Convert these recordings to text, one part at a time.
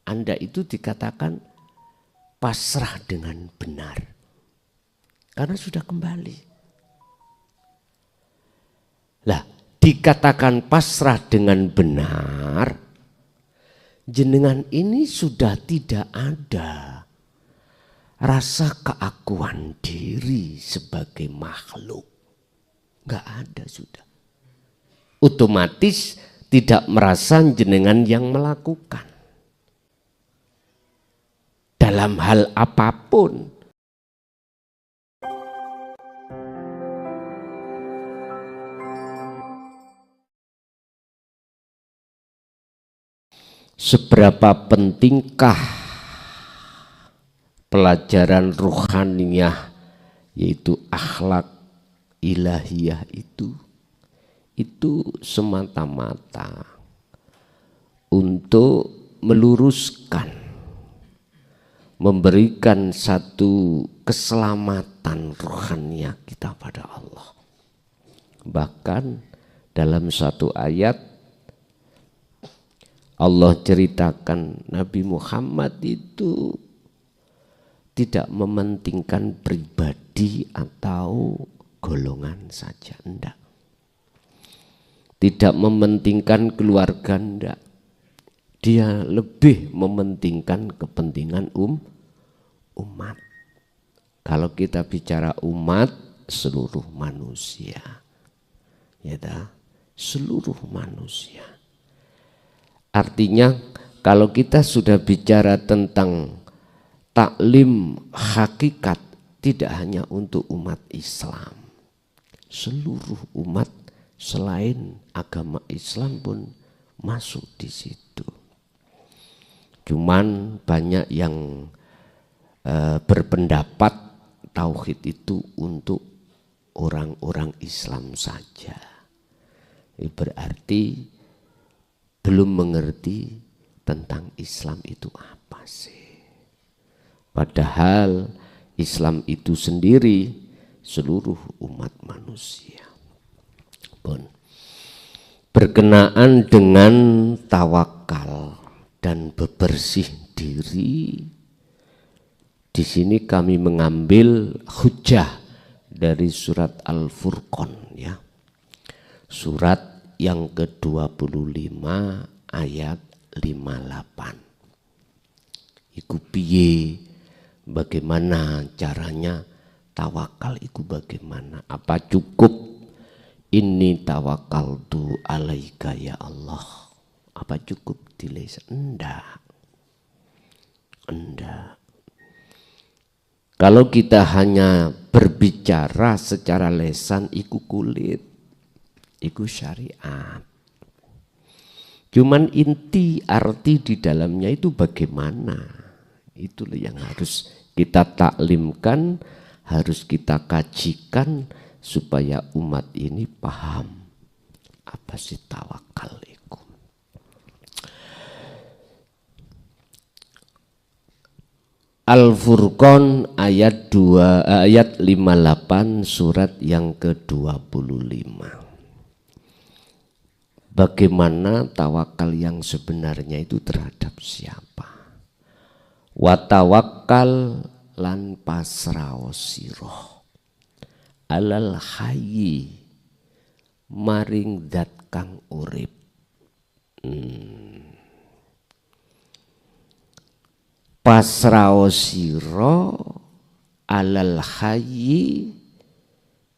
Anda itu dikatakan pasrah dengan benar. Karena sudah kembali. Lah, dikatakan pasrah dengan benar, jenengan ini sudah tidak ada rasa keakuan diri sebagai makhluk. Enggak ada sudah. Otomatis tidak merasa jenengan yang melakukan. Dalam hal apapun. Seberapa pentingkah pelajaran ruhaniyah, yaitu akhlak ilahiyah itu semata-mata untuk meluruskan, memberikan satu keselamatan ruhaniyah kita pada Allah. Bahkan dalam satu ayat Allah ceritakan Nabi Muhammad itu tidak mementingkan pribadi atau golongan saja, enggak. Tidak mementingkan keluarga, enggak. Dia lebih mementingkan kepentingan umat. Kalau kita bicara umat, seluruh manusia, ya dah, seluruh manusia. Artinya kalau kita sudah bicara tentang taklim hakikat, tidak hanya untuk umat Islam, seluruh umat selain agama Islam pun masuk di situ. Cuman banyak yang berpendapat tauhid itu untuk orang-orang Islam saja. Berarti belum mengerti tentang Islam itu apa sih. Padahal Islam itu sendiri seluruh umat manusia. Berkenaan dengan tawakal dan bebersih diri, di sini kami mengambil hujah dari surat Al-Furqan, ya. Surat yang ke-25 ayat 58. Iku piye, bagaimana caranya tawakal itu, bagaimana? Apa cukup ini tawakaltu alaika ya Allah? Apa cukup diles? Enggak. Enggak. Kalau kita hanya berbicara secara lesan, iku kulit, iku syariat. Cuman inti arti di dalamnya itu bagaimana? Itulah yang harus kita taklimkan, harus kita kajikan supaya umat ini paham apa sih tawakal itu. Al-Furqan ayat 58 surat yang ke-25. Bagaimana tawakal yang sebenarnya itu terhadap siapa? Wa tawakkal lan pasrao sirah alal hayyi maring zat kang urip. Pasrao sira alal hayyi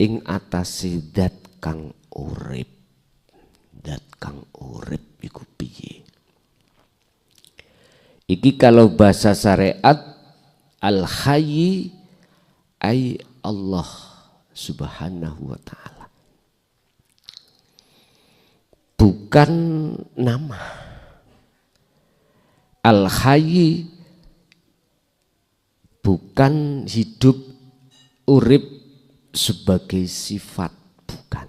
ing atase zat kang urip. Zat kang urip iku piye? Iki kalau bahasa syariat al hayyi ay Allah subhanahu wa ta'ala, bukan nama. Al hayyi bukan hidup, urip sebagai sifat, bukan.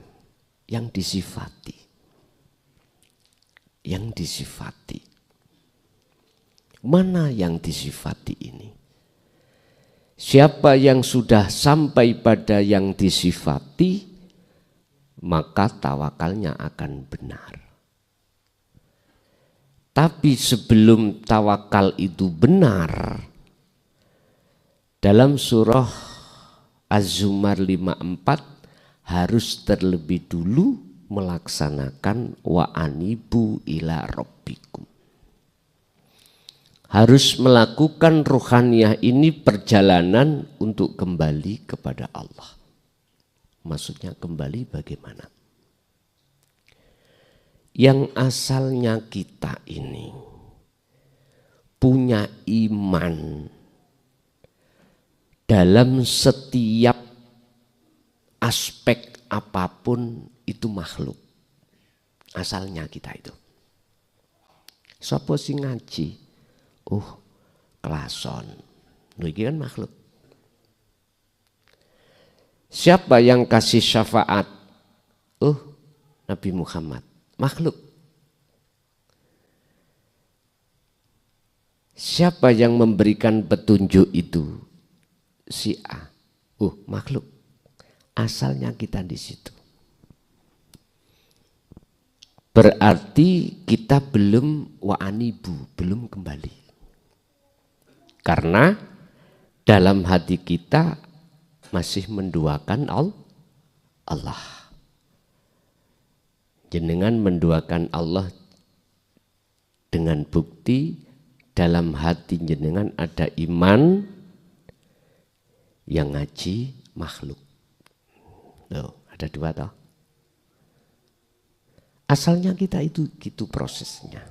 Yang disifati, yang disifati. Mana yang disifati ini? Siapa yang sudah sampai pada yang disifati, maka tawakalnya akan benar. Tapi sebelum tawakal itu benar, dalam surah Az-Zumar 54 harus terlebih dulu melaksanakan wa anibu ila rabbikum. Harus melakukan ruhaniyah ini perjalanan untuk kembali kepada Allah. Maksudnya kembali bagaimana? Yang asalnya kita ini punya iman dalam setiap aspek apapun itu makhluk. Asalnya kita itu. Sopo sing ngaji? Kelason. Ini kan makhluk. Siapa yang kasih syafaat? Nabi Muhammad. Makhluk. Siapa yang memberikan petunjuk itu? Si A. Makhluk. Asalnya kita di situ. Berarti kita belum wa'anibu, belum kembali. Karena dalam hati kita masih menduakan Allah. Jenengan menduakan Allah dengan bukti dalam hati jenengan ada iman yang ngaji makhluk. Loh, ada dua toh. Asalnya kita itu gitu prosesnya.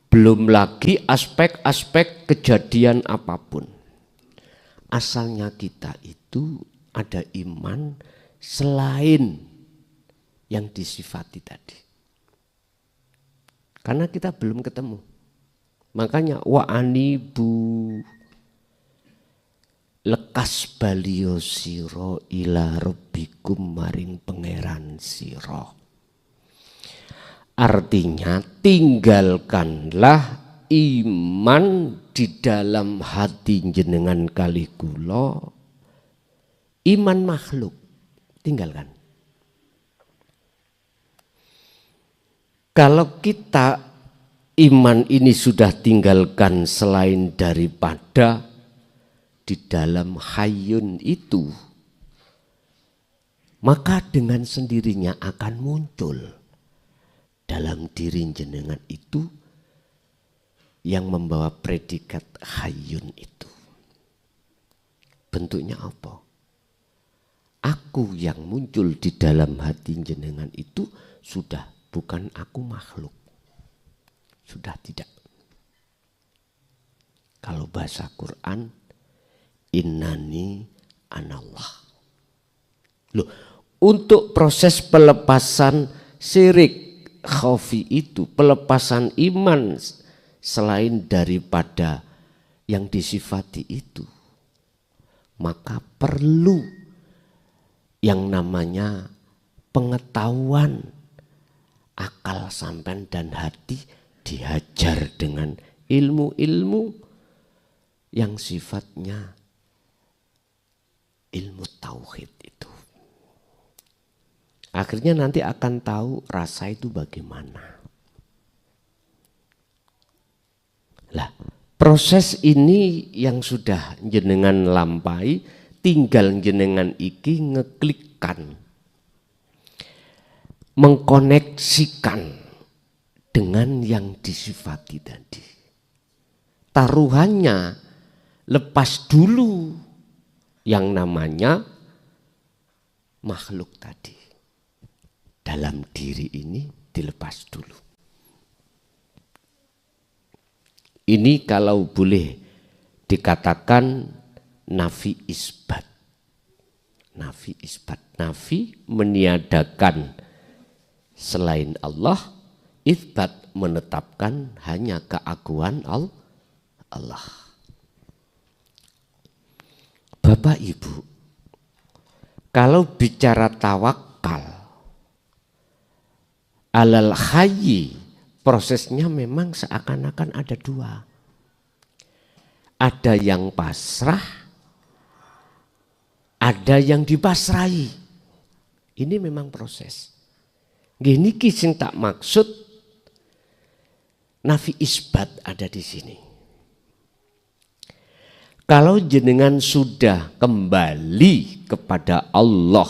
Belum lagi aspek-aspek kejadian apapun. Asalnya kita itu ada iman selain yang disifati tadi. Karena kita belum ketemu. Makanya wa'anibu lekas balio siro ila rabbikum maring pangeran siro. Artinya tinggalkanlah iman di dalam hati jenengan kali kula. Iman makhluk tinggalkan. Kalau kita iman ini sudah tinggalkan selain daripada di dalam hayyun itu, maka dengan sendirinya akan muncul dalam diri jenengan itu yang membawa predikat hayyun itu. Bentuknya apa? Aku yang muncul di dalam hati jenengan itu sudah bukan aku makhluk. Sudah tidak. Kalau bahasa Quran, innani anallah. Loh, untuk proses pelepasan syirik khafi itu, pelepasan iman selain daripada yang disifati itu, maka perlu yang namanya pengetahuan akal sampean dan hati dihajar dengan ilmu-ilmu yang sifatnya ilmu tauhid itu. Akhirnya nanti akan tahu rasa itu bagaimana. Lah, proses ini yang sudah jenengan lampai, tinggal jenengan iki ngeklikkan, mengkoneksikan dengan yang disifati tadi. Taruhannya lepas dulu yang namanya makhluk tadi. Dalam diri ini dilepas dulu. Ini kalau boleh dikatakan nafi isbat. Nafi isbat. Nafi meniadakan selain Allah, isbat menetapkan hanya keagungan Allah. Bapak Ibu, kalau bicara tawakal alal hayyi, prosesnya memang seakan-akan ada dua. Ada yang pasrah, ada yang dipasrahi. Ini memang proses. Gini sing tak maksud nafi isbat ada di sini. Kalau jenengan sudah kembali kepada Allah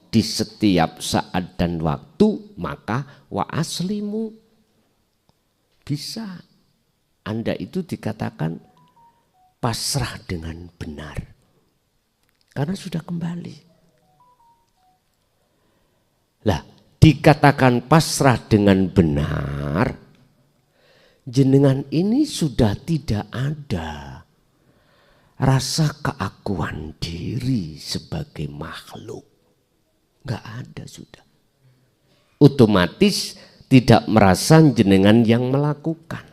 di setiap saat dan waktu, maka wa aslimu, bisa Anda itu dikatakan pasrah dengan benar karena sudah kembali. Lah, dikatakan pasrah dengan benar, jenengan ini sudah tidak ada rasa keakuan diri sebagai makhluk. Enggak ada sudah. Otomatis tidak merasa jenengan yang melakukan.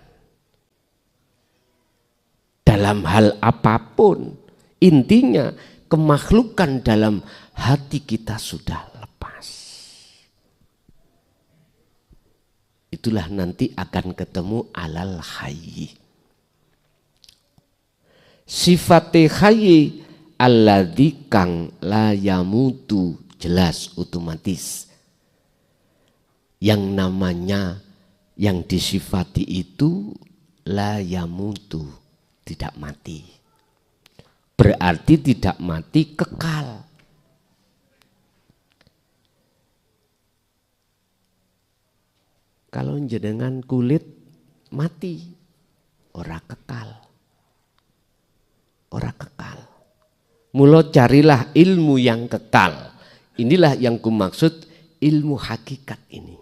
Dalam hal apapun, intinya kemakhlukan dalam hati kita sudah lepas. Itulah nanti akan ketemu alal hayy. Sifate hayy alladzi kang la yamutu, jelas otomatis. Yang namanya yang disifati itu la yamutu, tidak mati. Berarti tidak mati, kekal. Kalau jenengan kulit mati, ora kekal. Ora kekal. Mula carilah ilmu yang kekal. Inilah yang kumaksud ilmu hakikat ini.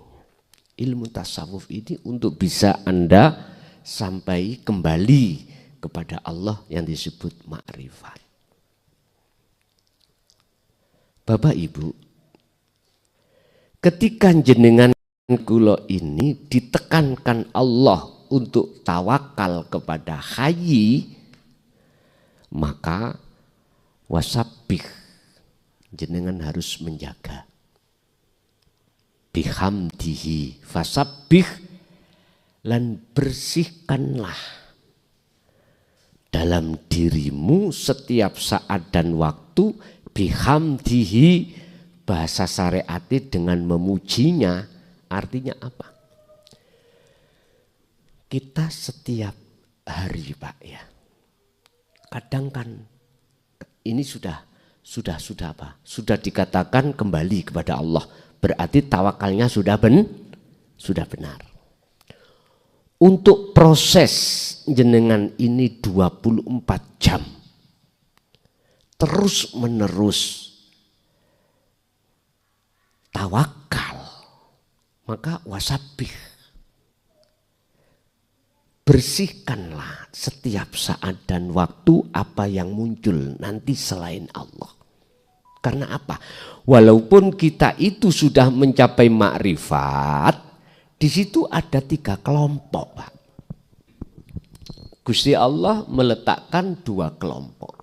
Ilmu tasawuf ini untuk bisa Anda sampai kembali kepada Allah yang disebut ma'rifat. Bapak Ibu, ketika jenengan kula ini ditekankan Allah untuk tawakal kepada hayy, maka wasabbih, jenengan harus menjaga. Bihamdihi fasabbih, lan bersihkanlah dalam dirimu setiap saat dan waktu. Bihamdihi, bahasa syariati dengan memujinya, artinya apa? Kita setiap hari Pak ya, kadang kan ini sudah apa? Sudah dikatakan kembali kepada Allah, berarti tawakalnya sudah benar. Untuk proses jenengan ini 24 jam terus menerus tawakal, maka wasabbih, bersihkanlah setiap saat dan waktu apa yang muncul nanti selain Allah. Karena apa? Walaupun kita itu sudah mencapai makrifat, di situ ada 3 kelompok, Pak. Gusti Allah meletakkan 2 kelompok.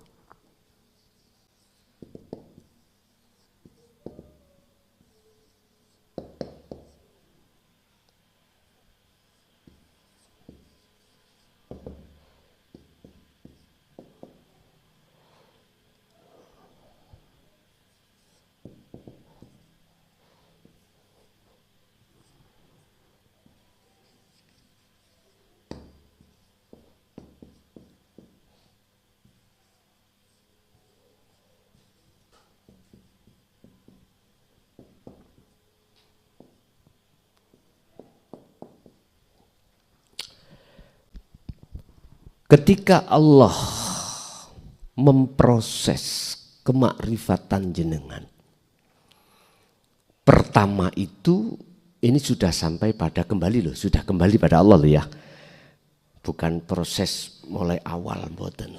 Ketika Allah memproses kemakrifatan jenengan, pertama itu ini sudah sampai pada kembali loh, sudah kembali pada Allah loh ya. Bukan proses mulai awal mboten.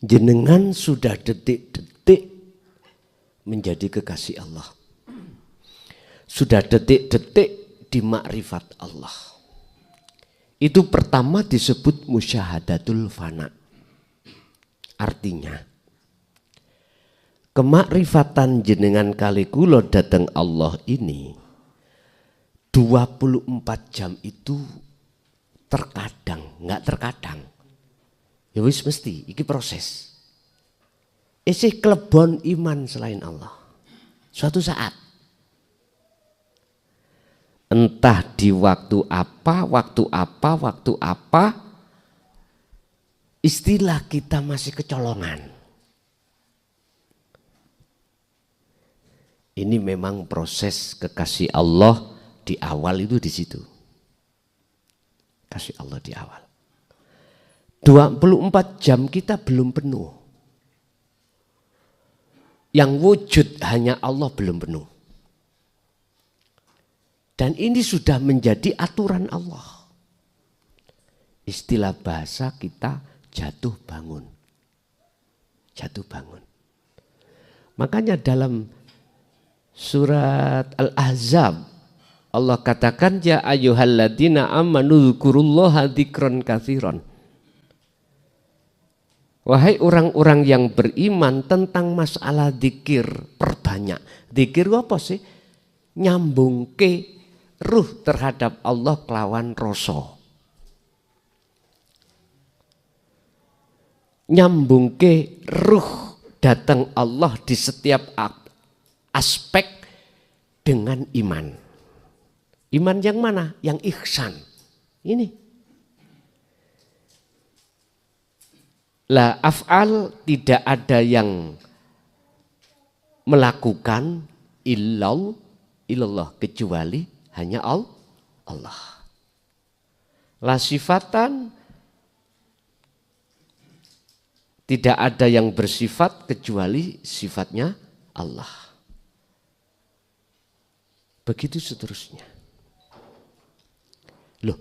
Jenengan sudah detik-detik menjadi kekasih Allah. Sudah detik-detik di makrifat Allah. Itu pertama disebut musyahadatul fana. Artinya kemakrifatan jenengan kali kula dateng Allah ini 24 jam itu terkadang, enggak terkadang. Ya wis mesti, iki proses. Isih klebon iman selain Allah. Suatu saat entah di waktu apa, istilah kita masih kecolongan. Ini memang proses kekasih Allah di awal itu di situ. Kasih Allah di awal. 24 jam kita belum penuh. Yang wujud hanya Allah belum penuh. Dan ini sudah menjadi aturan Allah. Istilah bahasa kita jatuh bangun. Jatuh bangun. Makanya dalam surat Al-Ahzab Allah katakan ya ayyuhalladzina amanu dzkurullaha dzikran katsiran. Wahai orang-orang yang beriman, tentang masalah zikir perbanyak. Zikir apa sih? Nyambungke ruh terhadap Allah kelawan rasa. Nyambungke ruh datang Allah di setiap aspek dengan iman. Iman yang mana? Yang ihsan. Ini. La af'al tidak ada yang melakukan illallah kecuali hanya Allah. La sifatan tidak ada yang bersifat kecuali sifatnya Allah. Begitu seterusnya. Loh,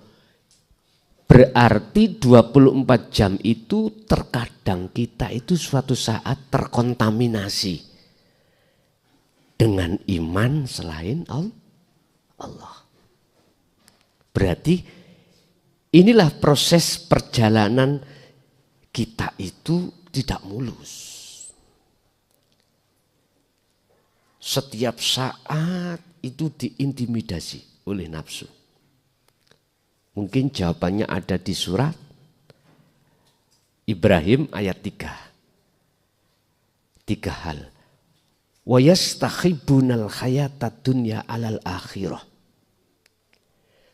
berarti 24 jam itu terkadang kita itu suatu saat terkontaminasi dengan iman selain Allah. Berarti inilah proses perjalanan kita itu tidak mulus. Setiap saat itu diintimidasi oleh nafsu. Mungkin jawabannya ada di surat Ibrahim ayat 3. 3 hal. Wa yastakhibunal hayatad dunya alal akhirah.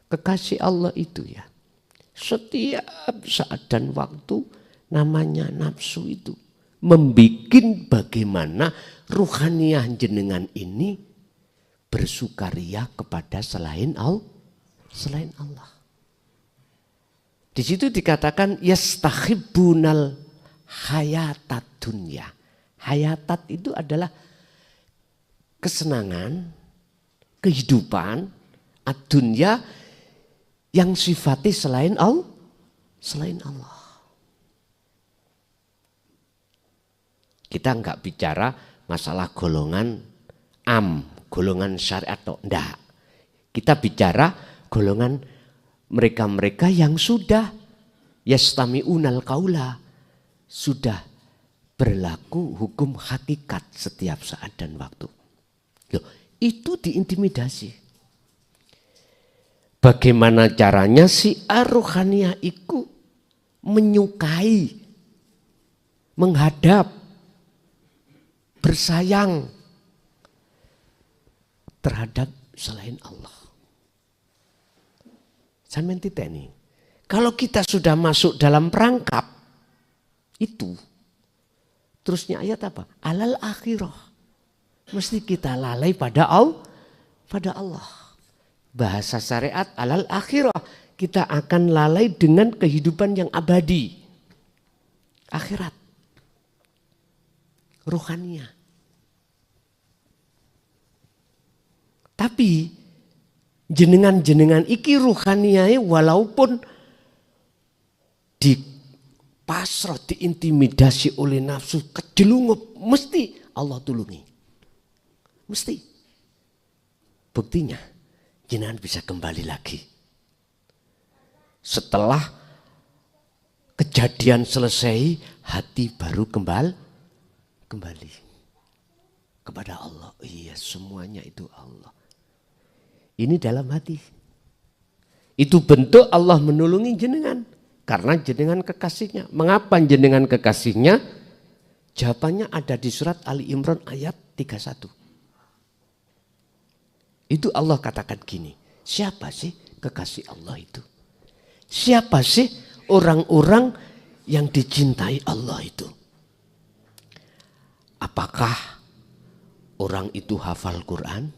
Kekasih Allah itu ya. Setiap saat dan waktu namanya nafsu itu membikin bagaimana ruhaniyah jenengan ini bersukaria kepada selain Allah. Di situ dikatakan yastakhibunal hayatat dunya. Hayatat itu adalah kesenangan, kehidupan, ad-dunya yang sifatnya selain Allah. Kita enggak bicara masalah golongan golongan syariat atau enggak. Kita bicara golongan mereka-mereka yang sudah yastami'unal qaula, sudah berlaku hukum hakikat setiap saat dan waktu. Loh, itu diintimidasi. Bagaimana caranya si ar-ruhaniyah itu menyukai, menghadap, bersayang terhadap selain Allah. Sampeyan titeni. Kalau kita sudah masuk dalam perangkap itu, terusnya ayat apa? Alal akhirah. Mesti kita lalai pada Allah. Bahasa syariat alal akhirah. Kita akan lalai dengan kehidupan yang abadi. Akhirat. Ruhaniyah. Tapi jenengan-jenengan iki ruhaniyah walaupun dipasrah, diintimidasi oleh nafsu, kejelungup, mesti Allah tulungi. Mesti. Buktinya jenengan bisa kembali lagi. Setelah kejadian selesai, hati baru kembali kepada Allah. Iya, semuanya itu Allah. Ini dalam hati. Itu bentuk Allah menolongi jenengan. Karena jenengan kekasihnya. Mengapa jenengan kekasihnya? Jawabannya ada di surat Ali Imran ayat 31. Itu Allah katakan gini. Siapa sih kekasih Allah itu? Siapa sih orang-orang yang dicintai Allah itu? Apakah orang itu hafal Quran?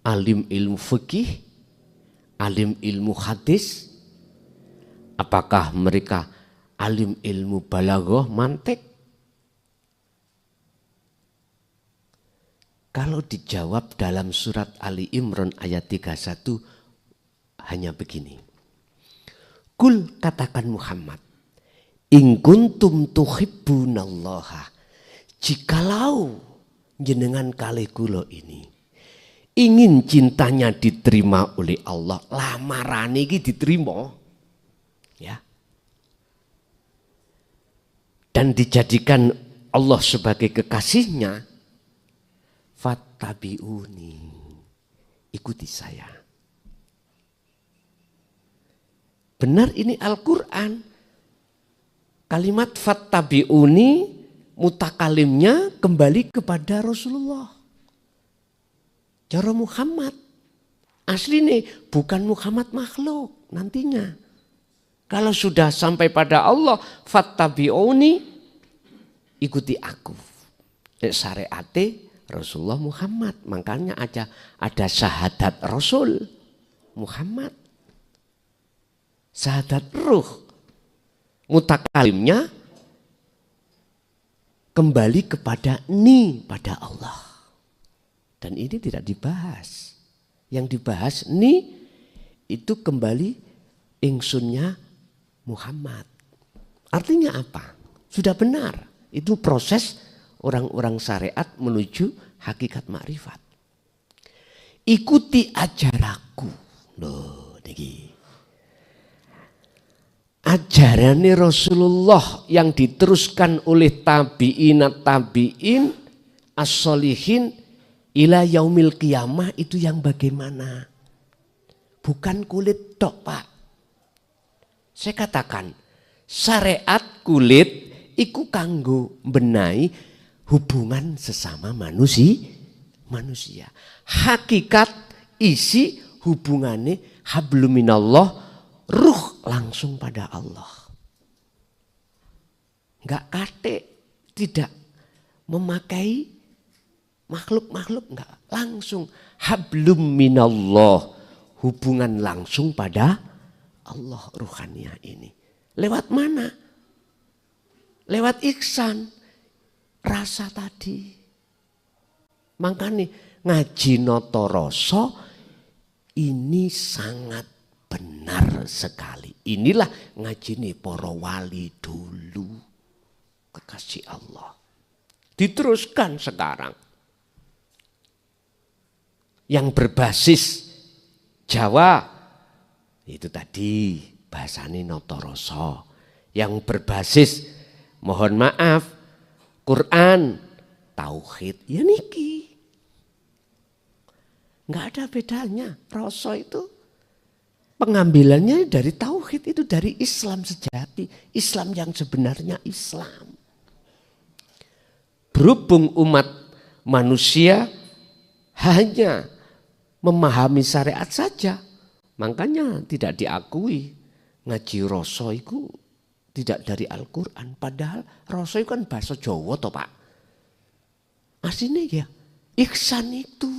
Alim ilmu fikih? Alim ilmu hadis? Apakah mereka alim ilmu balaghah, mantik? Kalau dijawab dalam surat Ali Imran ayat 31 hanya begini. Kul, katakan Muhammad, in kuntum tuhibbunallaha, jikalau jenengan kalih kula ini ingin cintanya diterima oleh Allah, lamaran iki diterima, ya, dan dijadikan Allah sebagai kekasihnya, fattabi'uni, ikuti saya. Benar ini Al-Quran. Kalimat fattabi'uni mutakalimnya kembali kepada Rasulullah. Cara Muhammad. Asli nih bukan Muhammad makhluk nantinya. Kalau sudah sampai pada Allah, fattabi'uni, ikuti aku. Syariate Rasulullah Muhammad. Makanya ada syahadat Rasul Muhammad. Syahadat ruh. Mutakalimnya kembali kepada pada Allah. Dan ini tidak dibahas. Yang dibahas itu kembali ingsunnya Muhammad. Artinya apa? Sudah benar. Itu proses orang-orang syariat menuju hakikat makrifat. Ikuti ajaranku. Loh, niki. Ajaran Rasulullah yang diteruskan oleh tabi'in as-solihin ila yaumil qiyamah itu yang bagaimana? Bukan kulit tok, Pak. Saya katakan syariat kulit iku kanggo benahi hubungan sesama manusia. Hakikat isi hubungane hablum minallah, ruh langsung pada Allah. Enggak kate, tidak memakai makhluk-makhluk, enggak. Langsung hablum minallah, hubungan langsung pada Allah ruhaniyah ini. Lewat mana? Lewat ihsan, rasa tadi. Makanya ngaji noto rasa ini sangat benar sekali. Inilah ngaji nih para wali dulu, kekasih Allah. Diteruskan sekarang. Yang berbasis Jawa itu tadi bahasane noto rasa. Yang berbasis mohon maaf Quran, tauhid, ya niki. Enggak ada bedanya. Rasa itu pengambilannya dari tauhid, itu dari Islam sejati, Islam yang sebenarnya Islam. Berhubung umat manusia hanya memahami syariat saja, makanya tidak diakui ngaji rasa itu tidak dari Al-Quran. Padahal rasa itu kan bahasa Jawa toh Pak. Aslinya ya ihsan itu.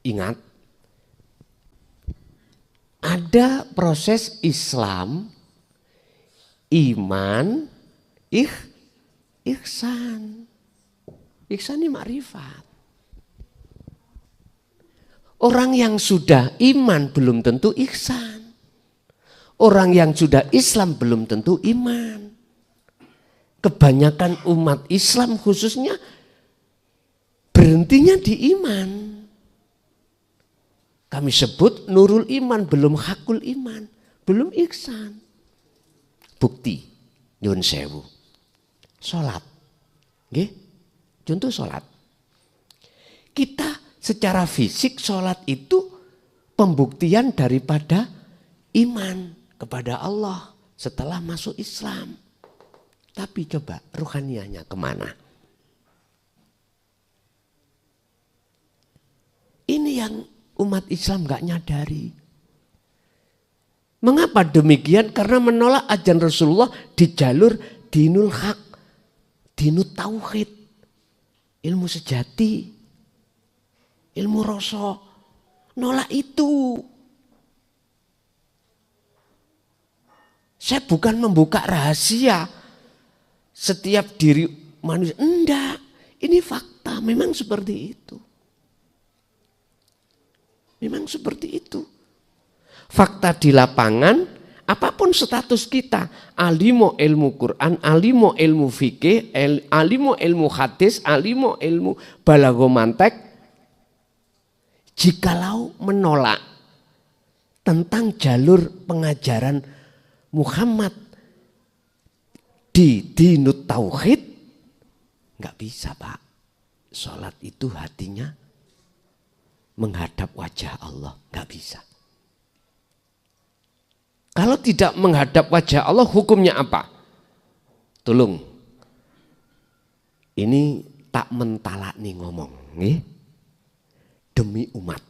Ingat, ada proses Islam, iman, ihsan. Ihsan ini makrifat. Orang yang sudah iman belum tentu ihsan. Orang yang sudah Islam belum tentu iman. Kebanyakan umat Islam khususnya berhentinya di iman. Kami sebut nurul iman, belum hakul iman, belum ihsan. Bukti, nyun sewu. Sholat. Nggih? Contoh sholat. Kita secara fisik sholat itu pembuktian daripada iman kepada Allah setelah masuk Islam. Tapi coba ruhaniyahnya kemana? Ini yang umat Islam nggak nyadari. Mengapa demikian? Karena menolak ajaran Rasulullah di jalur dinul haq, dinut tauhid, ilmu sejati, ilmu rasa. Nolak itu. Saya bukan membuka rahasia setiap diri manusia. Enggak, ini fakta, memang seperti itu. Memang seperti itu. Fakta di lapangan, apapun status kita, alimo ilmu Quran, alimo ilmu fikih, alimo ilmu hadis, alimo ilmu balago mantek, jikalau menolak tentang jalur pengajaran Muhammad di dinut tauhid, nggak bisa Pak. Sholat itu hatinya menghadap wajah Allah, nggak bisa. Kalau tidak menghadap wajah Allah, hukumnya apa? Tolong, ini tak mentalak nih ngomong, nih. Demi umat,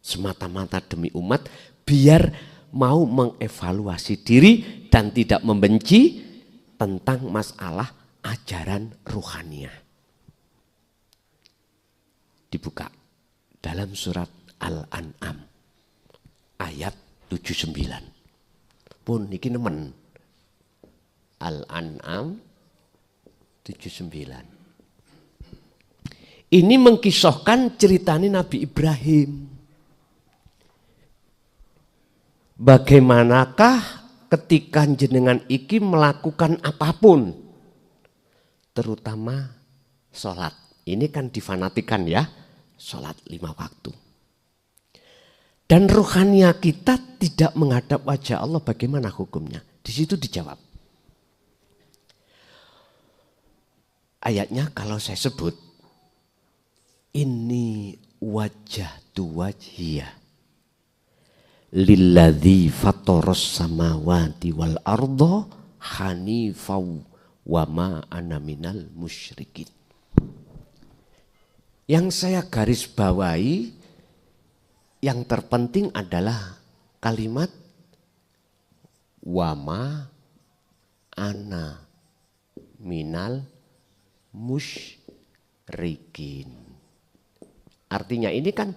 semata-mata demi umat, biar mau mengevaluasi diri dan tidak membenci tentang masalah ajaran ruhaniyah. Dibuka dalam surat Al-An'am ayat 79. Pun niki nemen. Al-An'am 79. Ini mengkisahkan ceritanya Nabi Ibrahim. Bagaimanakah ketika jenengan iki melakukan apapun, terutama sholat. Ini kan difanatikan ya, sholat 5 waktu. Dan rohania kita tidak menghadap wajah Allah, bagaimana hukumnya? Di situ dijawab. Ayatnya kalau saya sebut, ini wajah tu wajhiyah lilladzi fatoros samawati wal ardo hanifau wa ma ana minal musyrikin. Yang saya garis bawahi, yang terpenting adalah kalimat wa ma ana minal musyrikin. Artinya ini kan,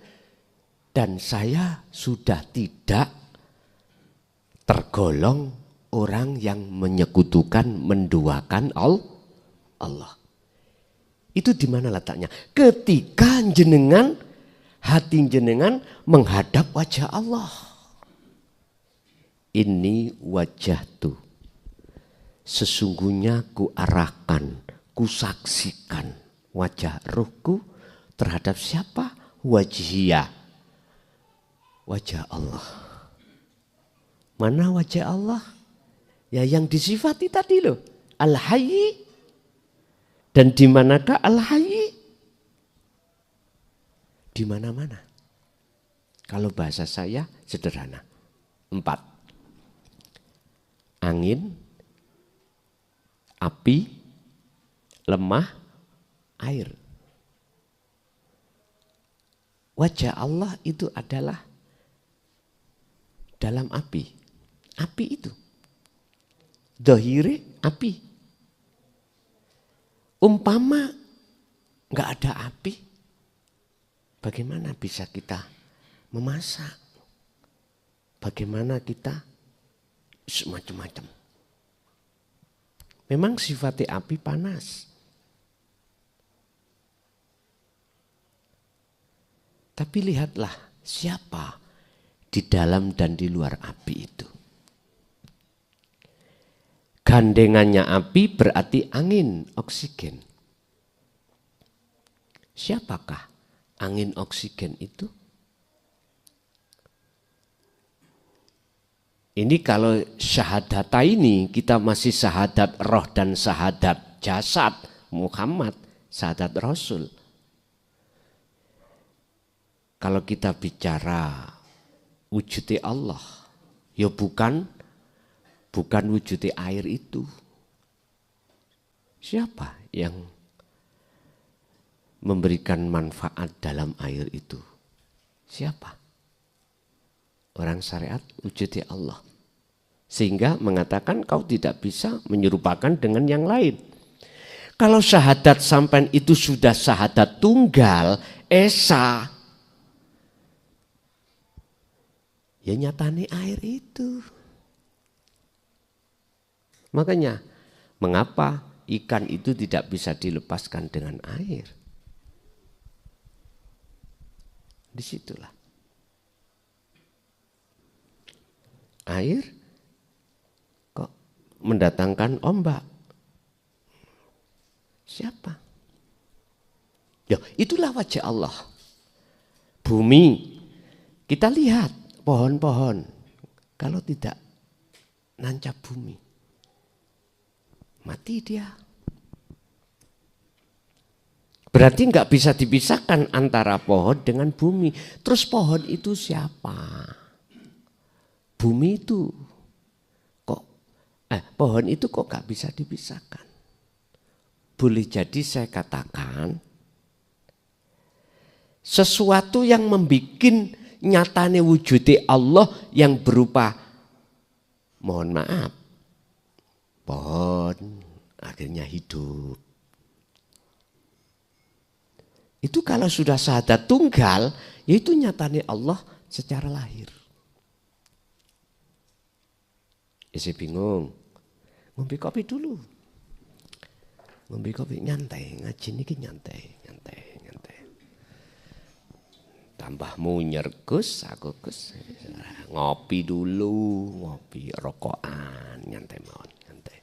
dan saya sudah tidak tergolong orang yang menyekutukan, menduakan Allah. Itu di mana letaknya? Ketika jenengan, hati jenengan menghadap wajah Allah. Ini wajah tuh. Sesungguhnya ku arahkan, ku saksikan wajah ruhku terhadap siapa? Wajhiyah. Wajah Allah. Mana wajah Allah? Ya yang disifati tadi loh. Al-Hayy. Dan di manakah Al-Hayy? Di mana-mana. Kalau bahasa saya sederhana. 4. Angin, api, lemah, air. Wajah Allah itu adalah dalam api. Api itu. Dohire api. Umpama nggak ada api, bagaimana bisa kita memasak? Bagaimana kita semacam-macam? Memang sifatnya api panas. Tapi lihatlah siapa di dalam dan di luar api itu. Gandengannya api berarti angin, oksigen. Siapakah angin oksigen itu? Ini kalau syahadata ini kita masih syahadat roh dan syahadat jasad Muhammad, syahadat Rasul. Kalau kita bicara wujudnya Allah, ya bukan wujudnya air itu. Siapa yang memberikan manfaat dalam air itu? Siapa? Orang syariat wujudnya Allah. Sehingga mengatakan kau tidak bisa menyerupakan dengan yang lain. Kalau syahadat sampean itu sudah syahadat tunggal, esa, ya nyatane air itu. Makanya mengapa ikan itu tidak bisa dilepaskan dengan air? Disitulah. Air kok mendatangkan ombak. Siapa? Ya, itulah wajah Allah. Bumi, kita lihat pohon-pohon. Kalau tidak nancap bumi, mati dia. Berarti nggak bisa dipisahkan antara pohon dengan bumi. Terus pohon itu siapa? Bumi itu kok, pohon itu kok nggak bisa dipisahkan? Boleh jadi saya katakan sesuatu yang membuat nyatane wujudnya Allah yang berupa, mohon maaf, pohon akhirnya hidup. Itu kalau sudah syahadat tunggal, yaitu nyatane Allah secara lahir. Saya bingung, ngombe kopi dulu. Ngombe kopi nyantai, ngaji niki nyantai. Tambah munyer Gus, aku Gus. Ngopi dulu, ngopi rokokan, nyantai mawon, nyantai.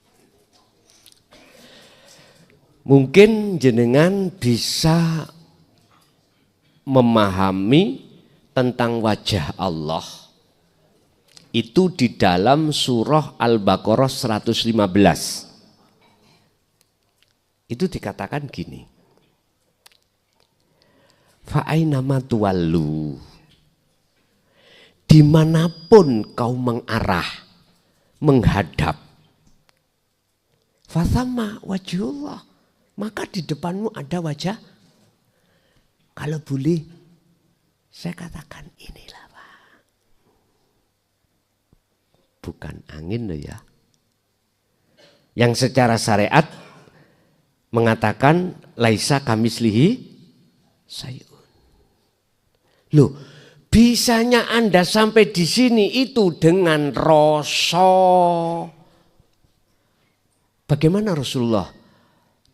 Mungkin jenengan bisa memahami tentang wajah Allah itu di dalam surah Al-Baqarah 115. Itu dikatakan gini. Fa'ainama tuwallu, dimanapun kau mengarah, menghadap, fathama wajhullah, maka di depanmu ada wajah. Kalau boleh saya katakan inilah Pak, bukan angin loh ya, yang secara syariat mengatakan laisa kamislihi sayun. Loh, bisanya Anda sampai di sini itu dengan rasa. Bagaimana Rasulullah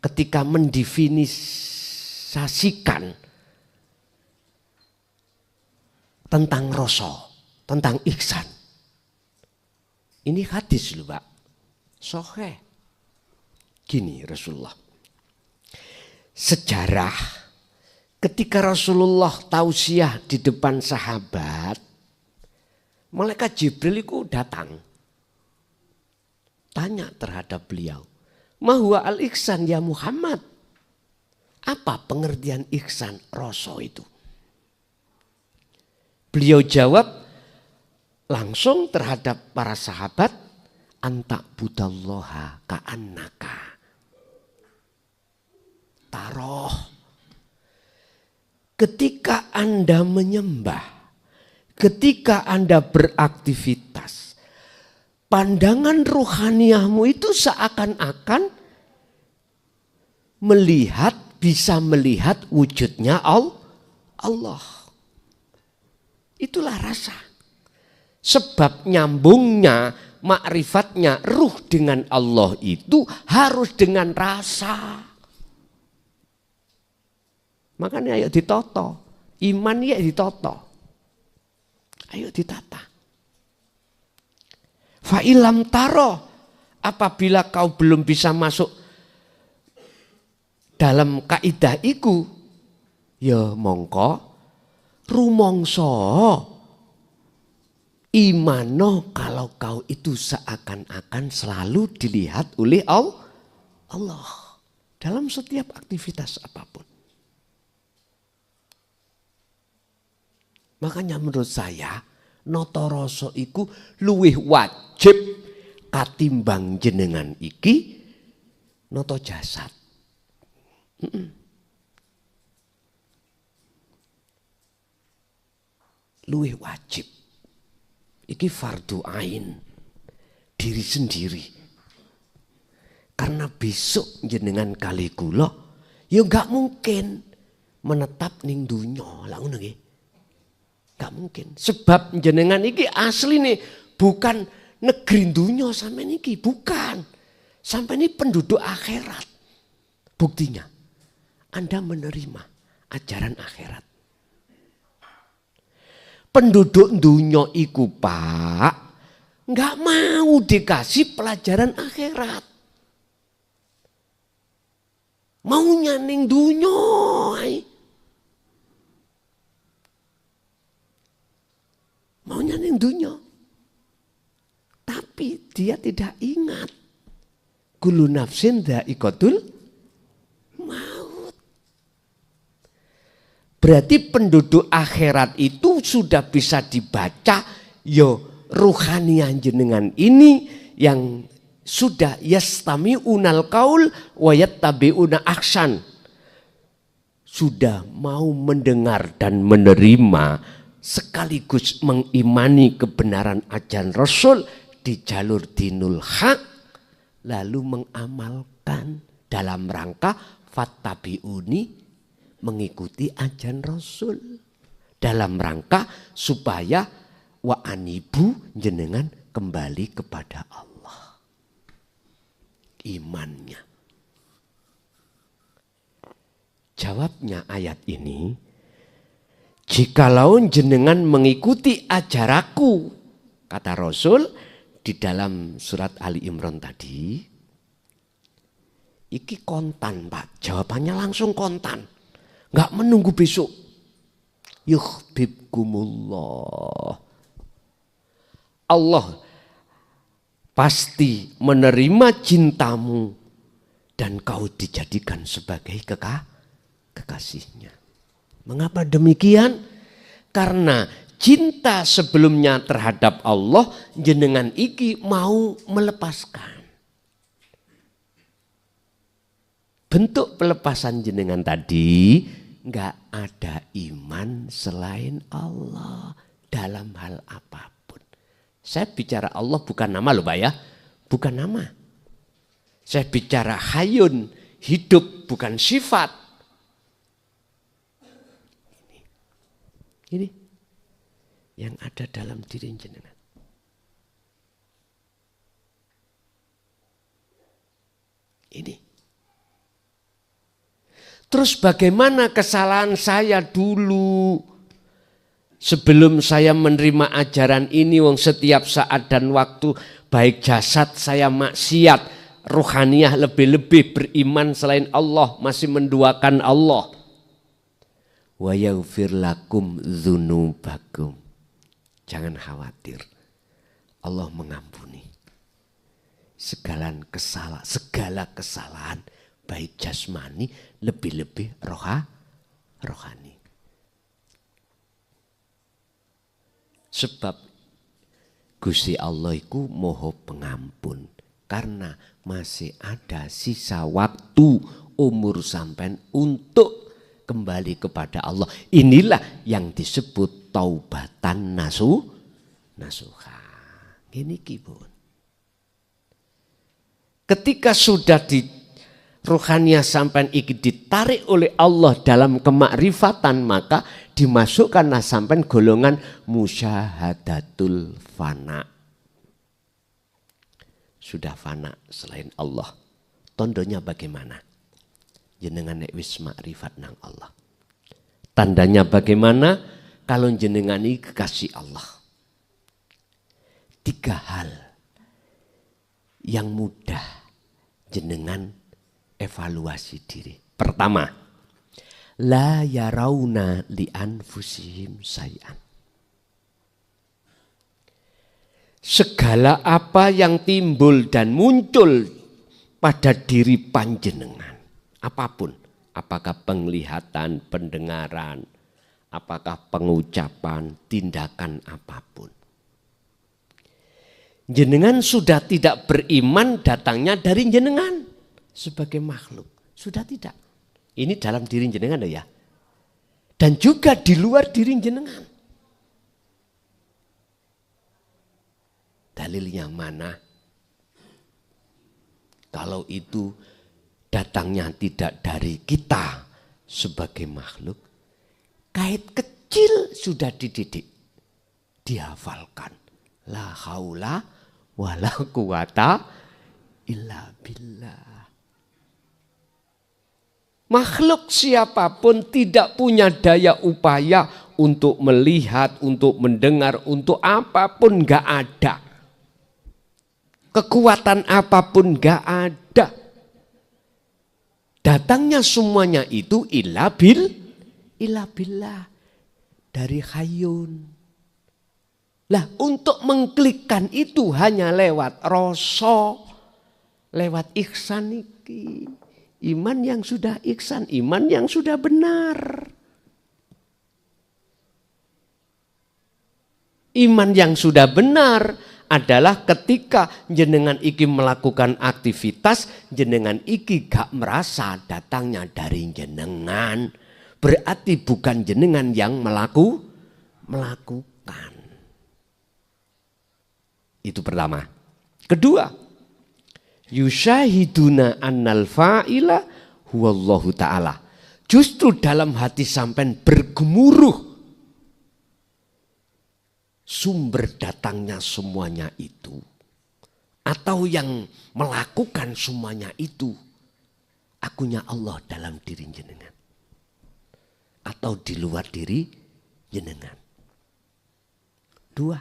ketika mendefinisikan tentang rasa, tentang ihsan. Ini hadis loh Pak, sahih. Gini Rasulullah. Sejarah ketika Rasulullah tausiah di depan sahabat, malaikat Jibril itu datang. Tanya terhadap beliau, ma huwa al-ihsan ya Muhammad? Apa pengertian ihsan, rasa itu? Beliau jawab langsung terhadap para sahabat, anta budallaha ka'annaka taroh. Ketika Anda menyembah, ketika Anda beraktivitas, pandangan rohaniahmu itu seakan-akan melihat, bisa melihat wujudnya Allah. Itulah rasa. Sebab nyambungnya, makrifatnya ruh dengan Allah itu harus dengan rasa. Makanya ayo ditoto, iman ya ditoto, ayo ditata. Fa'ilam taro, apabila kau belum bisa masuk dalam kaidah iku, ya mongko rumongso imano kalau kau itu seakan-akan selalu dilihat oleh Allah dalam setiap aktivitas apapun. Makanya menurut saya noto rasa iku luwih wajib katimbang jenengan iki noto jasad. luwih wajib. Iki fardu ain, diri sendiri. Karena besok jenengan kali kula ya gak mungkin menetap ning dunya. Lah ngono nggih. Gak mungkin. Sebab jenengan iki asline bukan negeri dunya sampean iki, bukan. Sampean ini penduduk akhirat. Buktinya Anda menerima ajaran akhirat. Penduduk dunya iku Pak nggak mau dikasih pelajaran akhirat. Maunya ning dunya. Maunya ning dunya. Tapi dia tidak ingat. Kullu nafsin dha'iqatul maut. Berarti penduduk akhirat itu sudah bisa dibaca yo ruhaniah jenengan ini yang sudah yastami'unal qaul wa yattabi'una ahsan. Sudah mau mendengar dan menerima sekaligus mengimani kebenaran ajaran Rasul di jalur dinul haq, lalu mengamalkan dalam rangka fattabi'uni, mengikuti ajaran Rasul dalam rangka supaya wa anibu jenengan kembali kepada Allah. Imannya. Jawabnya ayat ini, jikalau jenengan mengikuti ajaraku, kata Rasul di dalam surat Ali Imran tadi, iki kontan Pak, jawabannya langsung kontan, nggak menunggu besok. Yuhibbukumullah. Allah pasti menerima cintamu dan kau dijadikan sebagai kekasihnya. Mengapa demikian? Karena cinta sebelumnya terhadap Allah jenengan iki mau melepaskan. Bentuk pelepasan jenengan tadi nggak ada iman selain Allah dalam hal apapun. Saya bicara Allah bukan nama loh Pak ya, bukan nama. Saya bicara hayun, hidup bukan sifat. Ini yang ada dalam diri jenengan. Ini. Terus bagaimana kesalahan saya dulu sebelum saya menerima ajaran ini, wong setiap saat dan waktu baik jasad saya maksiat, rohaniah lebih-lebih beriman selain Allah, masih menduakan Allah. Wa yaghfir lakum dzunubakum. Jangan khawatir. Allah mengampuni segala kesalahan baik jasmani lebih-lebih rohani. Sebab Gusti Allah iku Maha Pengampun, karena masih ada sisa waktu umur sampean untuk kembali kepada Allah. Inilah yang disebut taubatan nasuha. Ini kibun. Ketika sudah di rohaniah sampean iki ditarik oleh Allah dalam kemakrifatan, maka dimasukkanlah sampean golongan musyahadatul fana. Sudah fana selain Allah. Tondonya bagaimana? Jenengan nek wis makrifat nang Allah. Tandanya bagaimana? Kalau jenengan ini kekasih Allah. 3 hal yang mudah jenengan evaluasi diri. Pertama, la yarawna li anfusihim say'an. Segala apa yang timbul dan muncul pada diri panjenengan, apapun, apakah penglihatan, pendengaran, apakah pengucapan, tindakan apapun. Jenengan sudah tidak beriman datangnya dari jenengan sebagai makhluk. Sudah tidak. Ini dalam diri jenengan ya. Dan juga di luar diri jenengan. Dalilnya mana? Kalau itu datangnya tidak dari kita sebagai makhluk, kait kecil sudah dididik, dihafalkan. La haula wala quwata illa billah. Makhluk siapapun tidak punya daya upaya untuk melihat, untuk mendengar, untuk apapun gak ada. Kekuatan apapun gak ada. Datangnya semuanya itu illa billah. Dari Hayyun. Lah untuk mengklikkan itu hanya lewat rasa, lewat ihsan iki. Iman yang sudah ihsan, iman yang sudah benar. Iman yang sudah benar adalah ketika jenengan iki melakukan aktivitas, jenengan iki gak merasa datangnya dari jenengan. Berarti bukan jenengan yang melakukan. Itu pertama. Kedua, yusyahiduna annal fa'ila huwallahu ta'ala. Justru dalam hati sampean bergemuruh sumber datangnya semuanya itu, atau yang melakukan semuanya itu, akunya Allah dalam diri jenengan, atau di luar diri jenengan. Dua.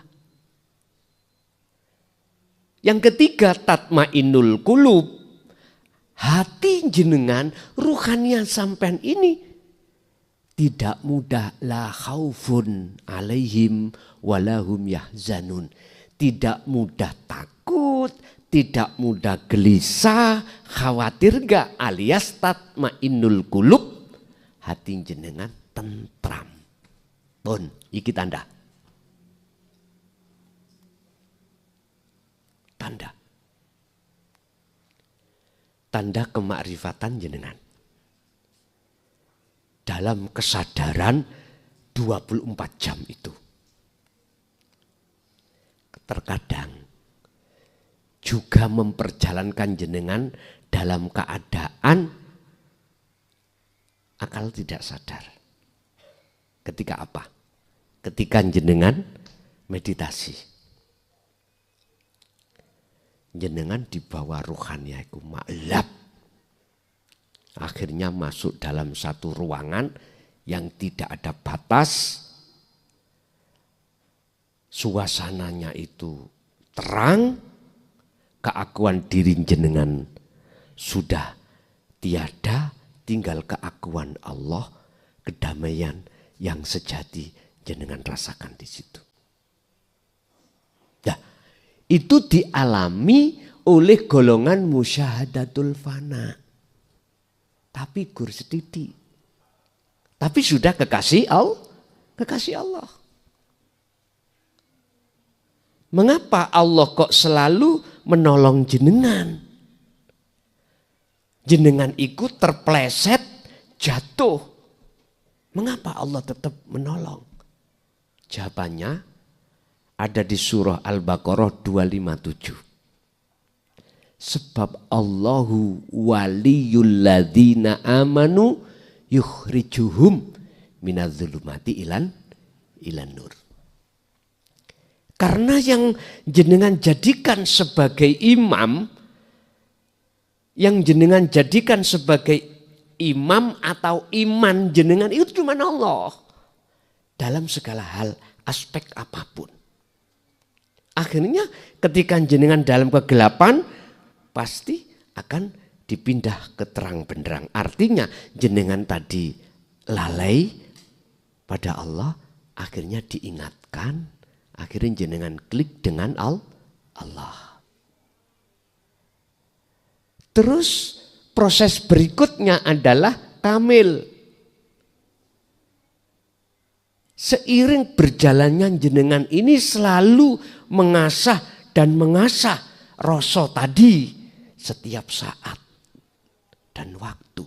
Yang ketiga, tatmainul qulub. Hati jenengan, ruhanian sampean ini tidak mudah, la khaufun alaihim walahum yahzanun. Tidak mudah takut, tidak mudah gelisah, khawatir gak, alias tatmainul qulub. Hati jenengan tentram. Pun, iki tanda. Tanda kemakrifatan jenengan. Dalam kesadaran 24 jam itu. Terkadang juga memperjalankan jenengan dalam keadaan akal tidak sadar. Ketika apa? Ketika jenengan meditasi. Jenengan di bawah ruhaniah iku maklab. Akhirnya masuk dalam satu ruangan yang tidak ada batas. Suasananya itu terang. Keakuan diri jenengan sudah tiada. Tinggal keakuan Allah, kedamaian yang sejati jenengan rasakan di situ. Nah, itu dialami oleh golongan musyahadatul fana. Tapi gur sedikit. Tapi sudah kekasih Allah. Mengapa Allah kok selalu menolong jenengan? Jenengan ikut terpleset, jatuh. Mengapa Allah tetap menolong? Jawabannya ada di surah Al-Baqarah 257. Sebab Allahu waliyul ladzina amanu yukhrijuhum minadz-dzulumati ilan nur. Karena yang jenengan jadikan sebagai imam, yang jenengan jadikan sebagai imam atau iman jenengan itu cuma Allah. Dalam segala hal, aspek apapun. Akhirnya ketika jenengan dalam kegelapan, pasti akan dipindah ke terang benderang. Artinya jenengan tadi lalai pada Allah, akhirnya diingatkan, akhirnya jenengan klik dengan Allah. Terus proses berikutnya adalah kamil. Seiring berjalannya jenengan ini selalu mengasah dan mengasah rasa tadi setiap saat dan waktu.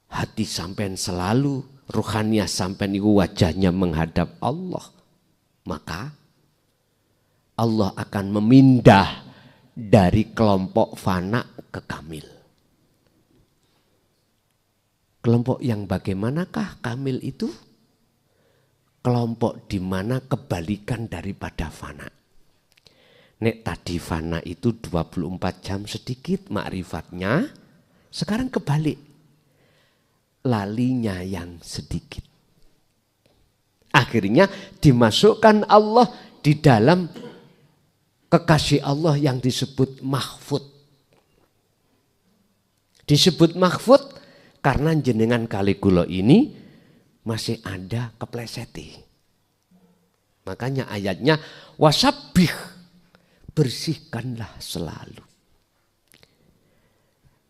Hati sampean selalu, ruhaniah sampean itu wajahnya menghadap Allah. Maka Allah akan memindah dari kelompok fana ke kamil. Kelompok yang bagaimanakah kamil itu? Kelompok di mana kebalikan daripada fana. Nek tadi fana itu 24 jam sedikit makrifatnya, sekarang kebalik. Lalinya yang sedikit. Akhirnya dimasukkan Allah di dalam kekasih Allah yang disebut mahfud. Disebut mahfud karena jenengan kali kula ini masih ada kepleseti. Makanya ayatnya wasabbih, bersihkanlah selalu.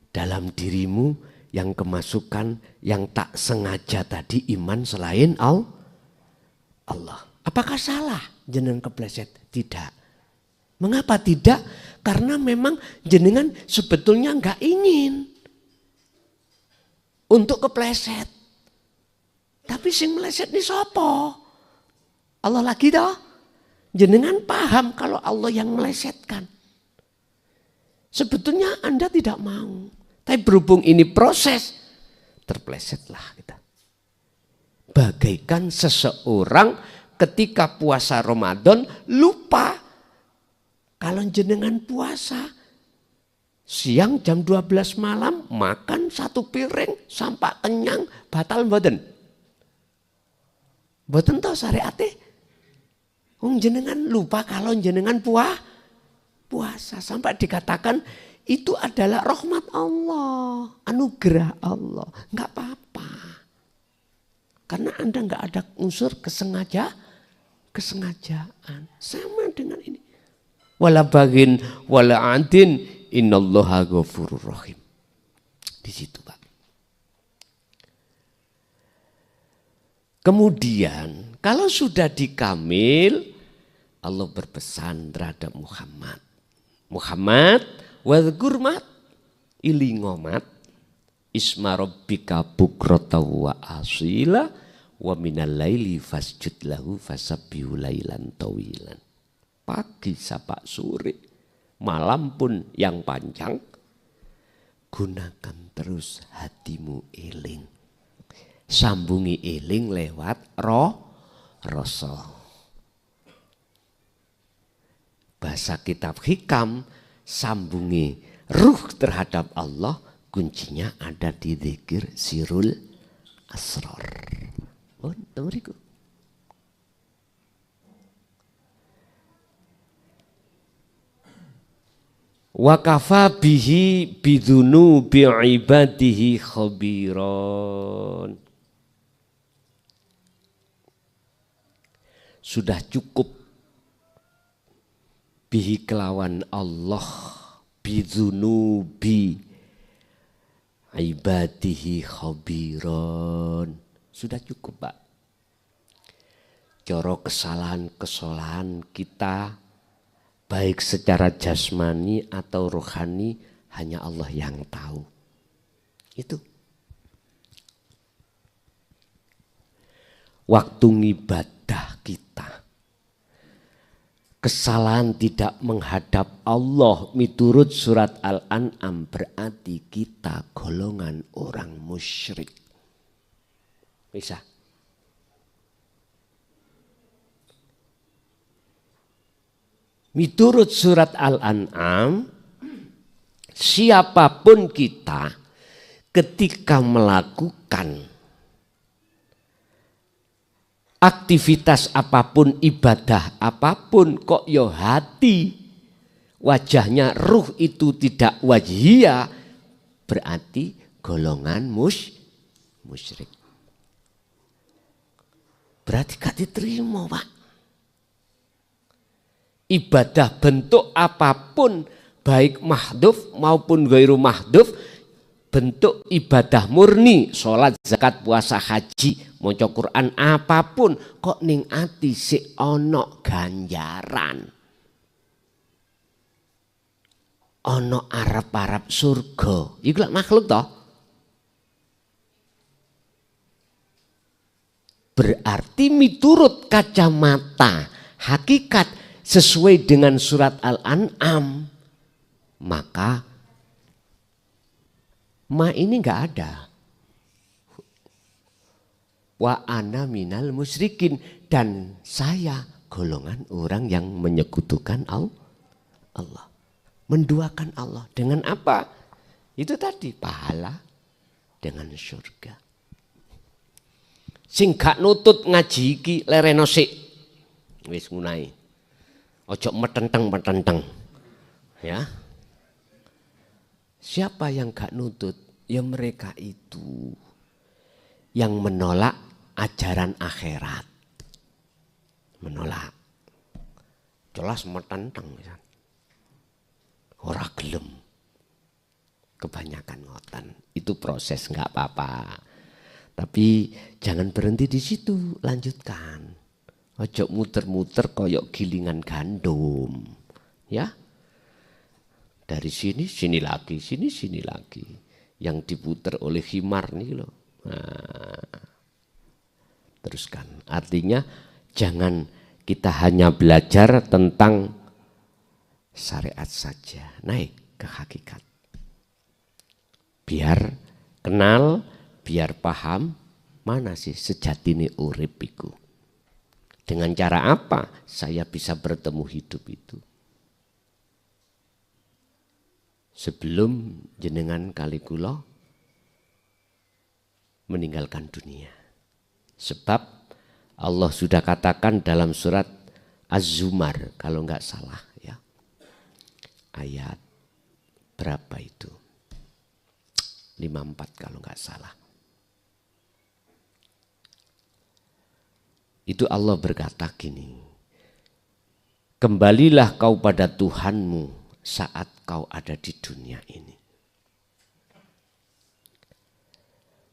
Dalam dirimu yang kemasukan yang tak sengaja tadi iman selain Allah. Apakah salah jenengan kepleset? Tidak. Mengapa tidak? Karena memang jenengan sebetulnya enggak ingin untuk kepleset. Tapi sing meleset ini sapa? Allah lagi toh? Jenengan paham kalau Allah yang melesetkan. Sebetulnya Anda tidak mau. Tapi berhubung ini proses, terplesetlah kita. Bagaikan seseorang ketika puasa Ramadan lupa kalau jenengan puasa. Siang jam 12 malam makan 1 piring sampai kenyang batal mboten. Mboten tahu syariate. Jenengan lupa kalau jenengan puasa sampai dikatakan itu adalah rahmat Allah, anugerah Allah. Enggak apa-apa. Karena Anda enggak ada unsur kesengajaan. Sama dengan ini. Wala bagin wala antin innallaha ghafurur rahim. Di situ, Pak. Kemudian kalau sudah dikamil, Allah berpesan terhadap Muhammad. Muhammad wadhkurmat ilingomat isma rabbika bukrata wa asila wa minal laili fasjud lahu fasabbihu lailan tawilan. Pagi sampai sore, malam pun yang panjang, gunakan terus hatimu eling. Sambungi eling lewat rasa. Bahasa kitab hikam, sambungi ruh terhadap Allah, kuncinya ada di zikir sirul asrar. Oh, tengeriku. Wa kafa bihi bidzunubi ibadihi khabiran. Sudah cukup bihi kelawan Allah bidzunubi ibadihi khabiran. Sudah cukup, Pak. Coro kesalahan kita baik secara jasmani atau rohani hanya Allah yang tahu. Itu. Waktu ngibadah kita, kesalahan tidak menghadap Allah miturut surat Al-An'am berarti kita golongan orang musyrik. Bisa. Miturut surat Al-An'am, siapapun kita ketika melakukan aktivitas apapun, ibadah apapun, kok yo hati, wajahnya ruh itu tidak wajhiyah, berarti golongan musyrik. Berarti gak diterima, Pak. Ibadah bentuk apapun, baik mahdhuf maupun ghairu mahdhuf, bentuk ibadah murni, sholat, zakat, puasa, haji, maca Quran apapun, kok ning ati sik ana ganjaran, ana arep-arep surga, iku lak makhluk toh. Berarti miturut kacamata hakikat sesuai dengan surat Al-An'am, maka ma ini enggak ada. Wa ana minal musyrikin, dan saya golongan orang yang menyekutukan Allah. Menduakan Allah dengan apa? Itu tadi pahala dengan surga. Sing gak nutut ngaji iki lereno sik. Wis ngunai. Ojo metenteng-metenteng. Ya. Siapa yang gak nutut? Ya mereka itu yang menolak ajaran akhirat. Menolak. Jelas metenteng. Ora gelem. Kebanyakan ngoten. Itu proses, nggak apa-apa. Tapi jangan berhenti di situ, lanjutkan. Ojo muter-muter koyok gilingan gandum. Ya. Dari sini lagi, sini lagi. Yang diputer oleh himar nih loh. Nah, teruskan. Artinya jangan kita hanya belajar tentang syariat saja, naik ke hakikat. Biar kenal, biar paham mana sih sejatine urip iku. Dengan cara apa saya bisa bertemu hidup itu? Sebelum jenengan kali kula meninggalkan dunia. Sebab Allah sudah katakan dalam surat Az-Zumar kalau enggak salah ya. Ayat berapa itu? 54 kalau enggak salah. Itu Allah berkata gini. Kembalilah kau pada Tuhanmu saat kau ada di dunia ini.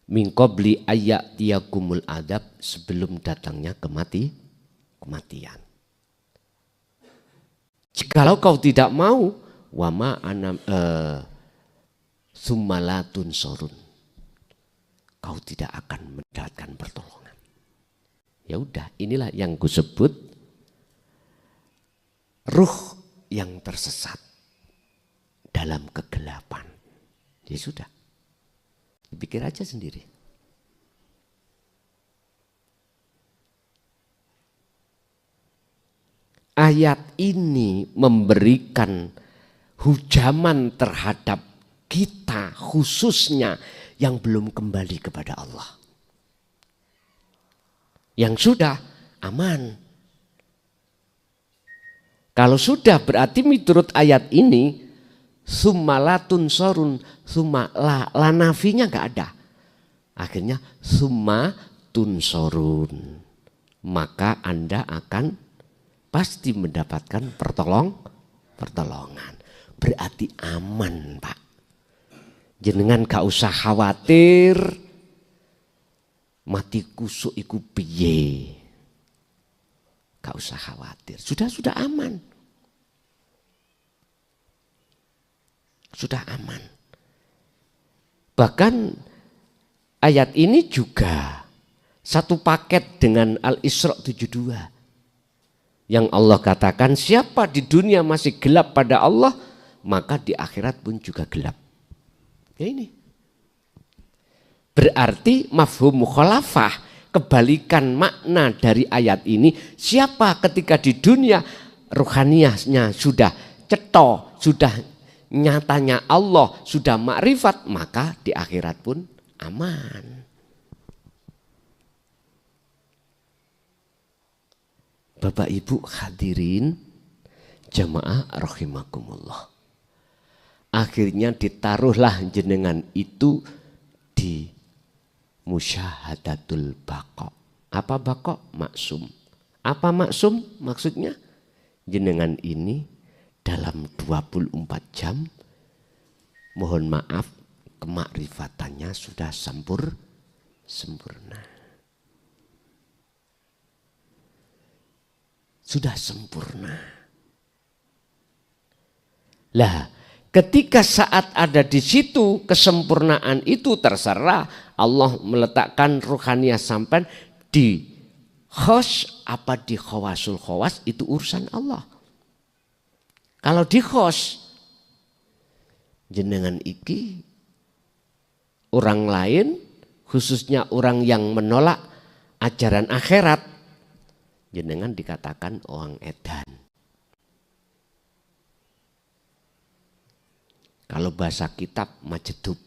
Min qabli ayyatiyakumul adab, sebelum datangnya kematian. Jikalau kau tidak mau, wama anam summalatun sorun, kau tidak akan mendapatkan pertolongan. Ya udah, inilah yang kusebut ruh yang tersesat dalam kegelapan. Ya sudah, pikir aja sendiri. Ayat ini memberikan hujaman terhadap kita, khususnya yang belum kembali kepada Allah. Yang sudah aman. Kalau sudah berarti menurut ayat ini summalatun sorun, summa la nafinya nggak ada. Akhirnya summa tunsorun. Maka Anda akan pasti mendapatkan pertolongan. Berarti aman, Pak. Jenengan gak usah khawatir mati kusuk iku piye. Gak usah khawatir. Sudah aman. Sudah aman. Bahkan ayat ini juga satu paket dengan Al-Isra 72. Yang Allah katakan siapa di dunia masih gelap pada Allah, maka di akhirat pun juga gelap. Ya ini. Berarti mafhum mukhalafah, kebalikan makna dari ayat ini, siapa ketika di dunia ruhaniyahnya sudah cetha, sudah nyatanya Allah, sudah makrifat, maka di akhirat pun aman. Bapak Ibu hadirin jamaah rahimakumullah. Akhirnya ditaruhlah jenengan itu di musyahadatul baqa. Apa baqa? Maksum. Apa maksum? Maksudnya jenengan ini dalam 24 jam mohon maaf kemakrifatannya sudah sempurna. Sudah sempurna. Lah, ketika saat ada di situ kesempurnaan itu terserah Allah meletakkan ruhaniyah sampai di khos apa di khawasul khawas itu urusan Allah. Kalau di khos, jenengan iki orang lain, khususnya orang yang menolak ajaran akhirat, jenengan dikatakan orang edan. Kalau bahasa kitab majedub,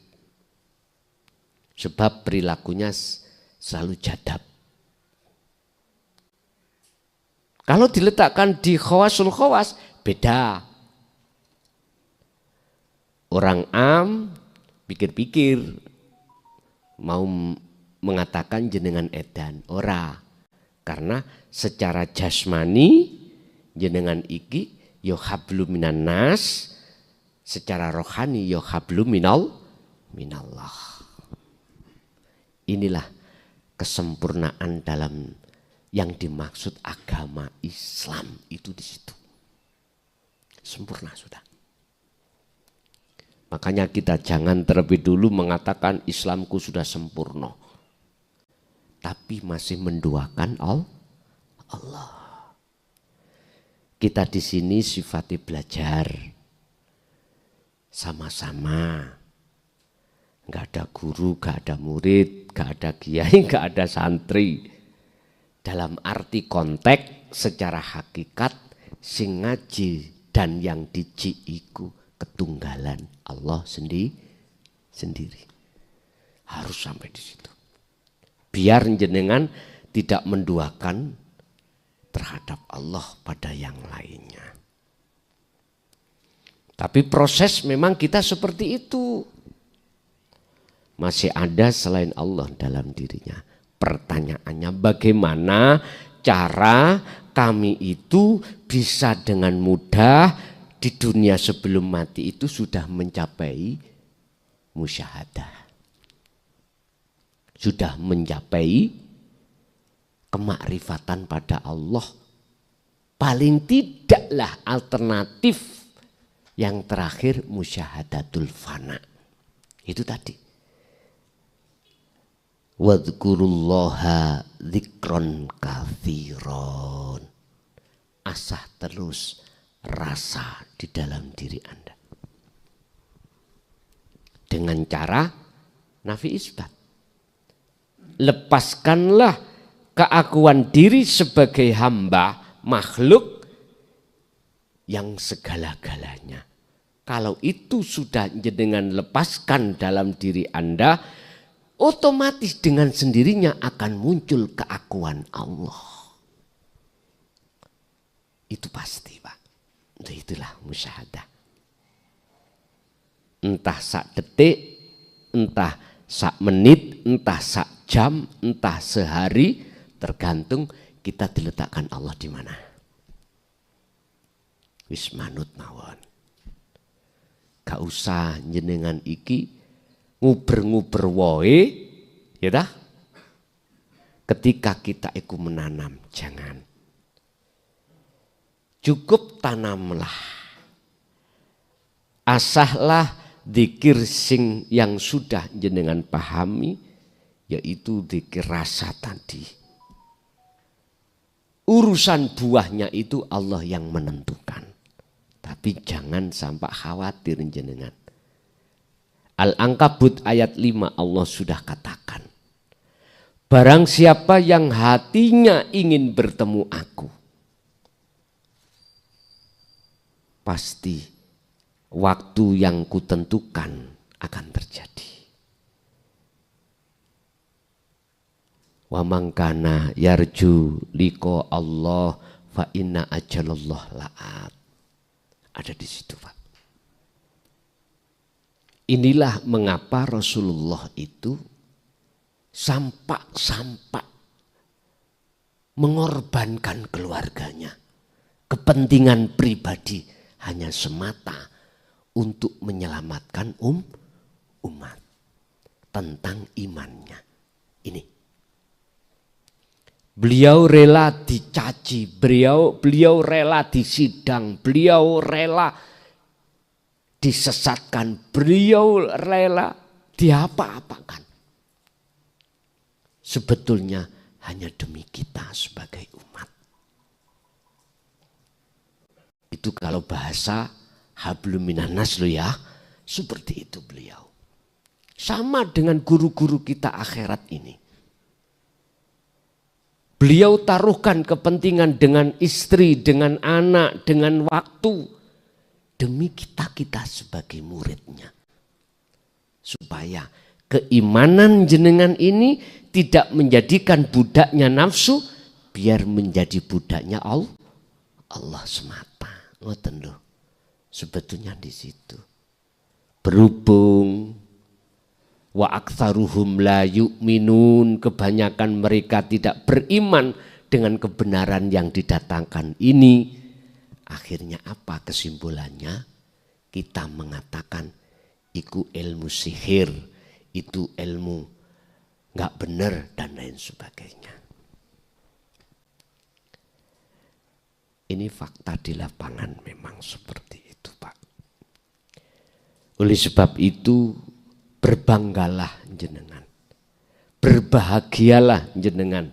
sebab perilakunya selalu jadab. Kalau diletakkan di khawasul khawas, beda. Orang am pikir-pikir mau mengatakan jenengan edan, ora. Karena secara jasmani jenengan iki yo hablu minan nas, secara rohani yo hablu minallah. Inilah kesempurnaan dalam yang dimaksud agama Islam itu di situ. Sempurna sudah. Makanya kita jangan terlebih dulu mengatakan Islamku sudah sempurna. Tapi masih menduakan Allah. Kita di sini sifatnya belajar sama-sama. Nggak ada guru, nggak ada murid, nggak ada kiai, nggak ada santri. Dalam arti konteks secara hakikat sing ngaji dan yang diji iku ketunggalan Allah sendiri. Harus sampai di situ. Biar jenengan tidak menduakan terhadap Allah pada yang lainnya. Tapi proses memang kita seperti itu. Masih ada selain Allah dalam dirinya. Pertanyaannya bagaimana cara kami itu bisa dengan mudah di dunia sebelum mati itu sudah mencapai musyahadah. Sudah mencapai kemakrifatan pada Allah. Paling tidaklah alternatif yang terakhir musyahadatul fana. Itu tadi. Wadhkurullaha dzikron katsiron. Asah terus rasa di dalam diri Anda. Dengan cara nafi isbat. Lepaskanlah keakuan diri sebagai hamba makhluk yang segala-galanya. Kalau itu sudah jenengan lepaskan dalam diri Anda, otomatis dengan sendirinya akan muncul keakuan Allah. Itu pasti, Pak. Itulah musyahadah. Entah sak detik, entah sak menit, entah sak jam, entah sehari, tergantung kita diletakkan Allah di mana. Wis manut mawon. Gak usah jenengan iki nguber-nguber wae, ya dah. Ketika kita ikut menanam, jangan. Cukup tanamlah. Asahlah dzikir sing yang sudah jenengan pahami, yaitu dzikir rasa tadi. Urusan buahnya itu Allah yang menentukan. Tapi jangan sampai khawatir jenengan. Al-Ankabut ayat 5 Allah sudah katakan. Barang siapa yang hatinya ingin bertemu aku, pasti waktu yang kutentukan akan terjadi. Wa man kana yarju liqa Allah fa inna ajalallah la'at. Ada di situ, Pak. Inilah mengapa Rasulullah itu sampak mengorbankan keluarganya, kepentingan pribadi hanya semata untuk menyelamatkan umat tentang imannya. Ini. Beliau rela dicaci, beliau rela disidang, beliau rela disesatkan, beliau rela diapa-apakan. Sebetulnya hanya demi kita sebagai umat. Itu kalau bahasa hablum minan nas lo ya. Seperti itu beliau. Sama dengan guru-guru kita akhirat ini. Beliau taruhkan kepentingan dengan istri, dengan anak, dengan waktu. Demi kita sebagai muridnya. Supaya keimanan jenengan ini tidak menjadikan budaknya nafsu, biar menjadi budaknya Allah semata. Ngoten loh. Sebetulnya di situ. Berhubung wa aktsaruhum la yu'minun, kebanyakan mereka tidak beriman dengan kebenaran yang didatangkan ini. Akhirnya apa kesimpulannya? Kita mengatakan itu ilmu sihir, itu ilmu nggak benar dan lain sebagainya. Ini fakta di lapangan memang seperti itu, Pak. Oleh sebab itu berbanggalah jenengan, berbahagialah jenengan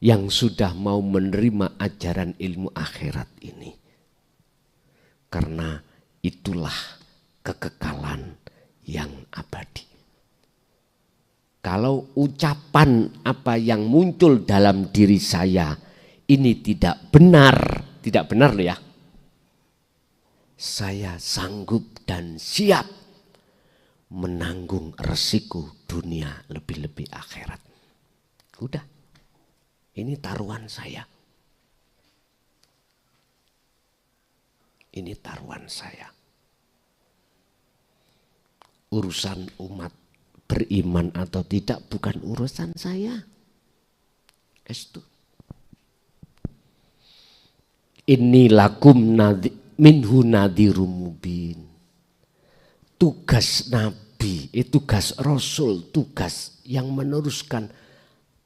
yang sudah mau menerima ajaran ilmu akhirat ini. Karena itulah kekekalan yang abadi. Kalau ucapan apa yang muncul dalam diri saya ini tidak benar loh ya. Saya sanggup dan siap menanggung resiko dunia lebih-lebih akhirat. Udah, ini taruhan saya. Ini taruhan saya. Urusan umat beriman atau tidak bukan urusan saya. Estu. Inni lakum minhu nadhirum mubin. Tugas Nabi, tugas Rasul, tugas yang meneruskan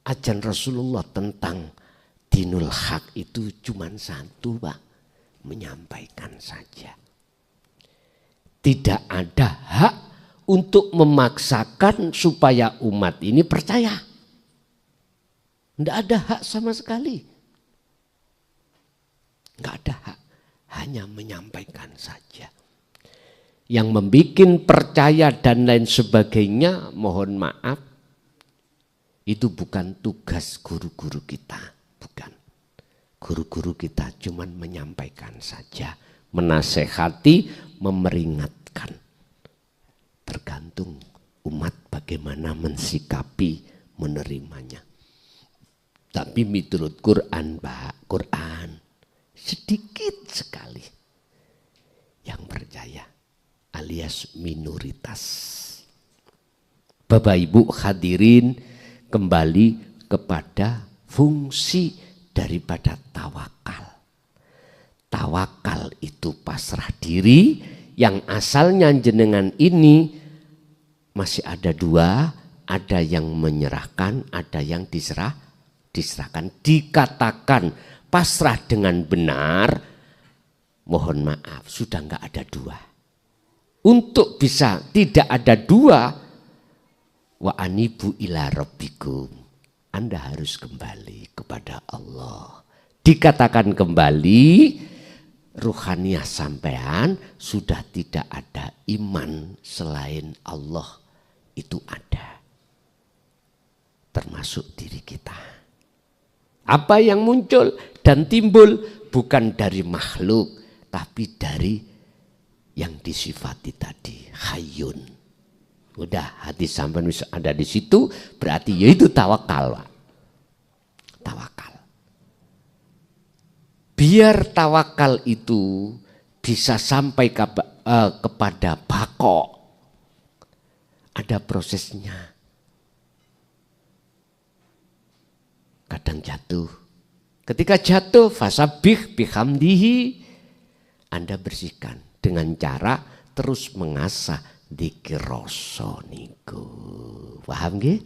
ajaran Rasulullah tentang dinul haq itu cuma satu, Pak. Menyampaikan saja. Tidak ada hak untuk memaksakan supaya umat ini percaya. Tidak ada hak sama sekali. Tidak ada hak. Hanya menyampaikan saja. Yang membuat percaya dan lain sebagainya, mohon maaf, itu bukan tugas guru-guru kita, bukan. Guru-guru kita cuma menyampaikan saja, menasehati, memeringatkan. Tergantung umat bagaimana mensikapi, menerimanya. Tapi menurut Quran, Pak, Quran sedikit sekali yang percaya. Alias minoritas. Bapak Ibu hadirin, kembali kepada fungsi daripada tawakal. Tawakal itu pasrah diri, yang asalnya jenengan ini masih ada dua, ada yang menyerahkan, ada yang diserahkan. Dikatakan pasrah dengan benar, mohon maaf sudah enggak ada dua. Untuk bisa tidak ada dua, wa anibu ila rabbikum, Anda harus kembali kepada Allah. Dikatakan kembali, ruhaniyah sampean sudah tidak ada iman selain Allah itu ada. Termasuk diri kita. Apa yang muncul dan timbul bukan dari makhluk, tapi dari yang disifati tadi, hayyun. Udah, hati sampean ada di situ, berarti yaitu tawakal, Pak. Tawakal. Biar tawakal itu bisa sampai kepada bako, ada prosesnya. Kadang jatuh. Ketika jatuh, fasabih bihamdihi, Anda bersihkan dengan cara terus mengasah dzikir rasa niku. Paham nggih?